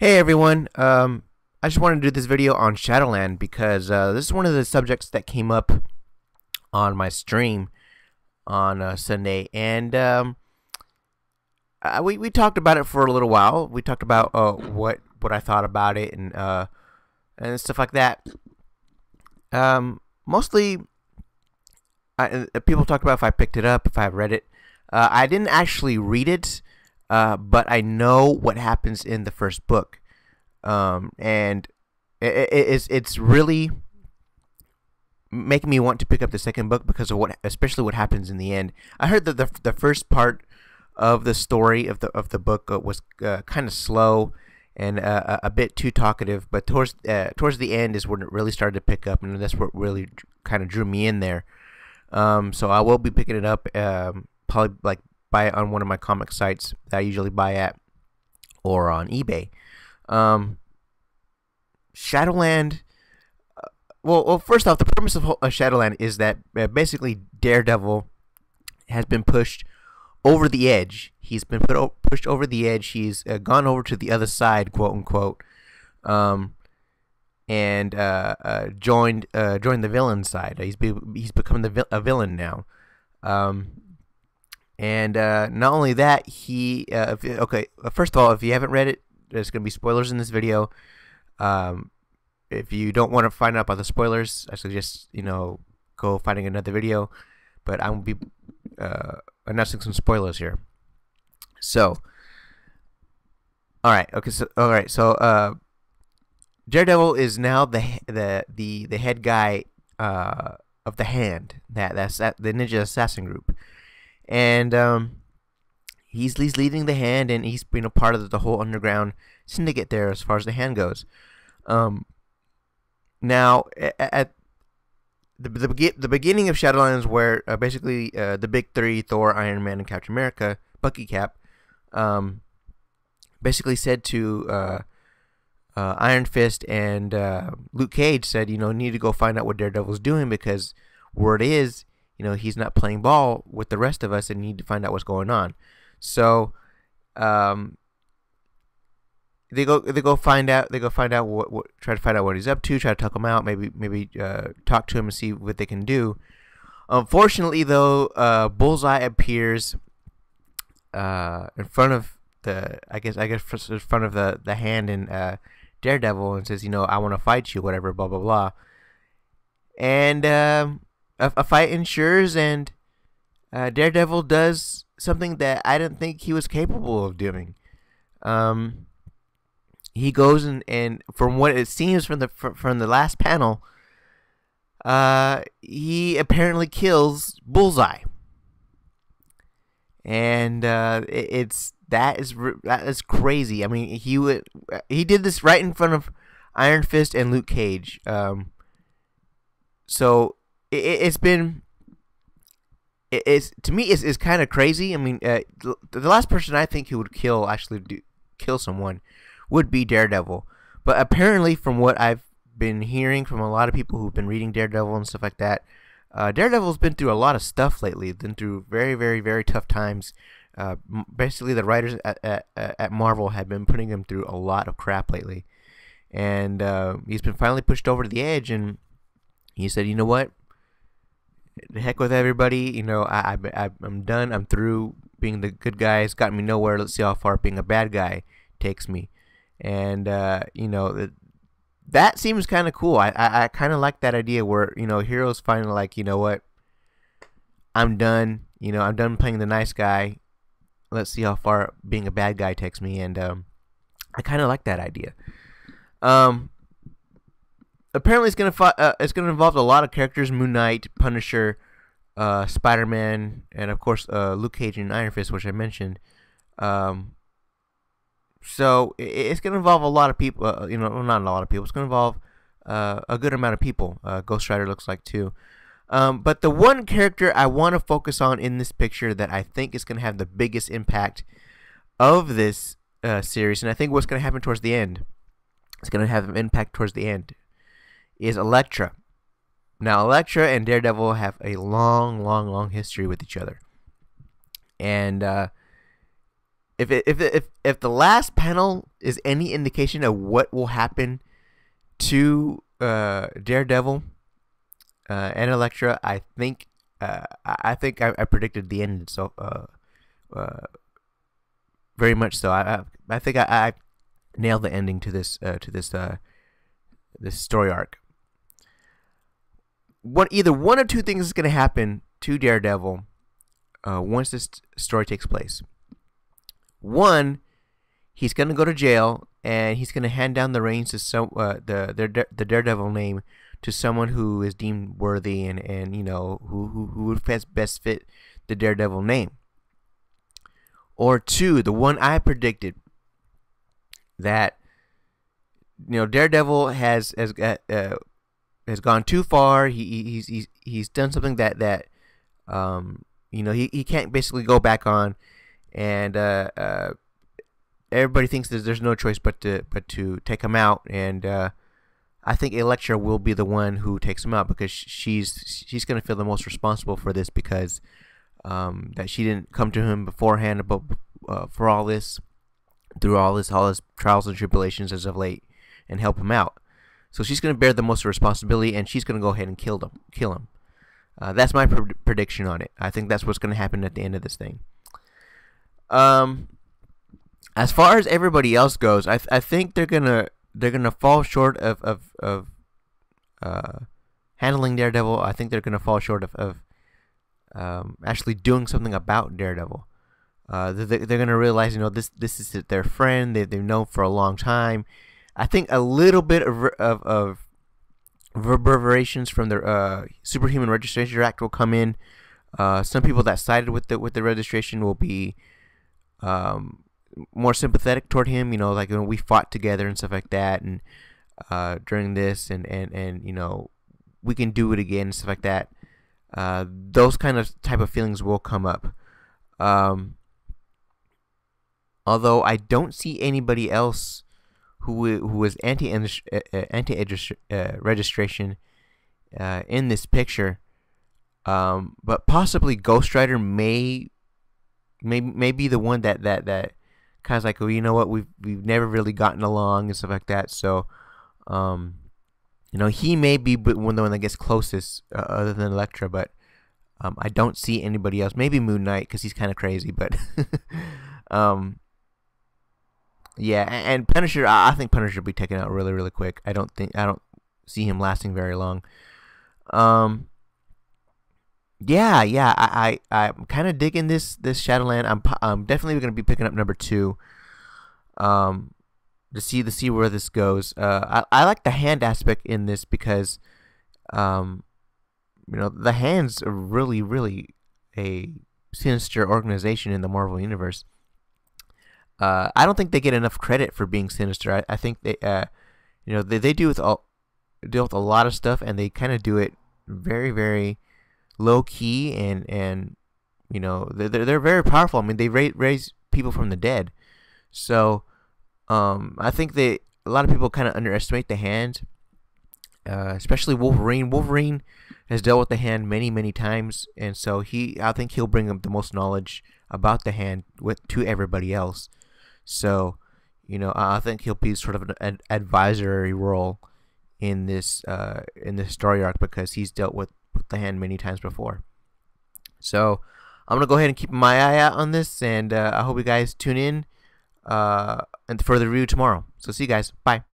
Hey everyone, I just wanted to do this video on Shadowland because this is one of the subjects that came up on my stream on Sunday, and we talked about it for a little while. We talked about what I thought about it and stuff like that. Mostly, people talked about if I picked it up, if I read it. I didn't actually read it. But I know what happens in the first book, and it's really making me want to pick up the second book because of especially what happens in the end. I heard that the first part of the story of the book was kind of slow and a bit too talkative, but towards the end is when it really started to pick up, and that's what really kind of drew me in there. So I will be picking it up, probably like buy it on one of my comic sites that I usually buy at, or on eBay. Shadowland. Well, first off, the premise of Shadowland is that basically Daredevil has been pushed over the edge. He's been pushed over the edge. He's gone over to the other side, quote unquote, and joined the villain side. He's become a villain now. And not only that, first of all, if you haven't read it, there's going to be spoilers in this video. If you don't want to find out about the spoilers, I suggest, go finding another video. But I'm going to be announcing some spoilers here. So, so Daredevil is now the head guy of the Hand, that's the ninja assassin group. And he's leading the Hand, and he's been a part of the whole underground syndicate there as far as the Hand goes. Now, at the beginning of Shadowlands is where basically the big three, Thor, Iron Man, and Captain America, Bucky Cap, basically said to Iron Fist and Luke Cage, said, need to go find out what Daredevil's doing, because word is, he's not playing ball with the rest of us, and need to find out what's going on. So, they go find out what try to find out what he's up to, try to talk him out, maybe talk to him and see what they can do. Unfortunately, though, Bullseye appears in front of in front of the Hand and Daredevil, and says, I want to fight you, whatever, blah blah blah. And a fight ensures, and Daredevil does something that I didn't think he was capable of doing. He goes and from what it seems from the last panel, he apparently kills Bullseye, and that is crazy. I mean, he did this right in front of Iron Fist and Luke Cage. So it's to me it's kind of crazy. I mean, the last person I think who would kill someone would be Daredevil, but apparently, from what I've been hearing from a lot of people who've been reading Daredevil and stuff like that, Daredevil's been through a lot of stuff lately. Been through very, very, very tough times. Basically, the writers at Marvel have been putting him through a lot of crap lately, and he's been finally pushed over to the edge, and he said, "You know what? The heck with everybody. I'm done. I'm through being the good guy. It's gotten me nowhere. Let's see how far being a bad guy takes me." And that seems kind of cool. I kind of like that idea where heroes finally like, what, I'm done. I'm done playing the nice guy. Let's see how far being a bad guy takes me. And I kind of like that idea. Apparently it's gonna involve a lot of characters: Moon Knight, Punisher, Spider-Man, and of course Luke Cage and Iron Fist, which I mentioned. So it's going to involve a lot of people, not a lot of people. It's going to involve a good amount of people. Ghost Rider looks like too. But the one character I want to focus on in this picture that I think is going to have the biggest impact of this series, and I think what's going to happen towards the end, it's going to have an impact towards the end, is Elektra. Now, Elektra and Daredevil have a long, long, long history with each other. And if the last panel is any indication of what will happen to Daredevil and Elektra, I predicted the end. So uh, very much so. I think I nailed the ending to this story arc. Either one or two things is going to happen to Daredevil once this story takes place. One, he's going to go to jail and he's going to hand down the reins to the Daredevil name to someone who is deemed worthy and who would best fit the Daredevil name. Or two, the one I predicted, that Daredevil has gone too far. He's done something that he can't basically go back on, and everybody thinks that there's no choice but to take him out. And I think Elektra will be the one who takes him out, because she's going to feel the most responsible for this, because that she didn't come to him beforehand about for all this, through all his trials and tribulations as of late, and help him out. So she's going to bear the most responsibility, and she's going to go ahead and kill him. That's my prediction on it. I think that's what's going to happen at the end of this thing. As far as everybody else goes, I think they're gonna fall short of handling Daredevil. I think they're gonna fall short of actually doing something about Daredevil. They're gonna realize, this is their friend. They've known for a long time. I think a little bit of reverberations from the Superhuman Registration Act will come in. Some people that sided with the registration will be more sympathetic toward him. Like when we fought together and stuff like that, and during this, and we can do it again and stuff like that. Those kind of type of feelings will come up. Although I don't see anybody else who is anti-registration in this picture, but possibly Ghost Rider may be the one that kind of like, well, you know what, we've never really gotten along and stuff like that. So he may be the one that gets closest, other than Elektra, but I don't see anybody else. Maybe Moon Knight, because he's kind of crazy, but yeah, and Punisher, I think Punisher will be taken out really, really quick. I don't see him lasting very long. I'm kind of digging this Shadowland. I'm definitely going to be picking up number 2, to see where this goes. I like the Hand aspect in this, because the Hand's are really, really a sinister organization in the Marvel universe. I don't think they get enough credit for being sinister. I think they deal with a lot of stuff, and they kind of do it very, very low key, and they're very powerful. I mean, they raise people from the dead. So I think a lot of people kind of underestimate the Hand, especially Wolverine. Wolverine has dealt with the Hand many, many times, and so I think he'll bring up the most knowledge about the Hand to everybody else. So I think he'll be sort of an advisory role in this story arc, because he's dealt with the Hand many times before. So I'm gonna go ahead and keep my eye out on this, and I hope you guys tune in and for the review tomorrow. So see you guys. Bye.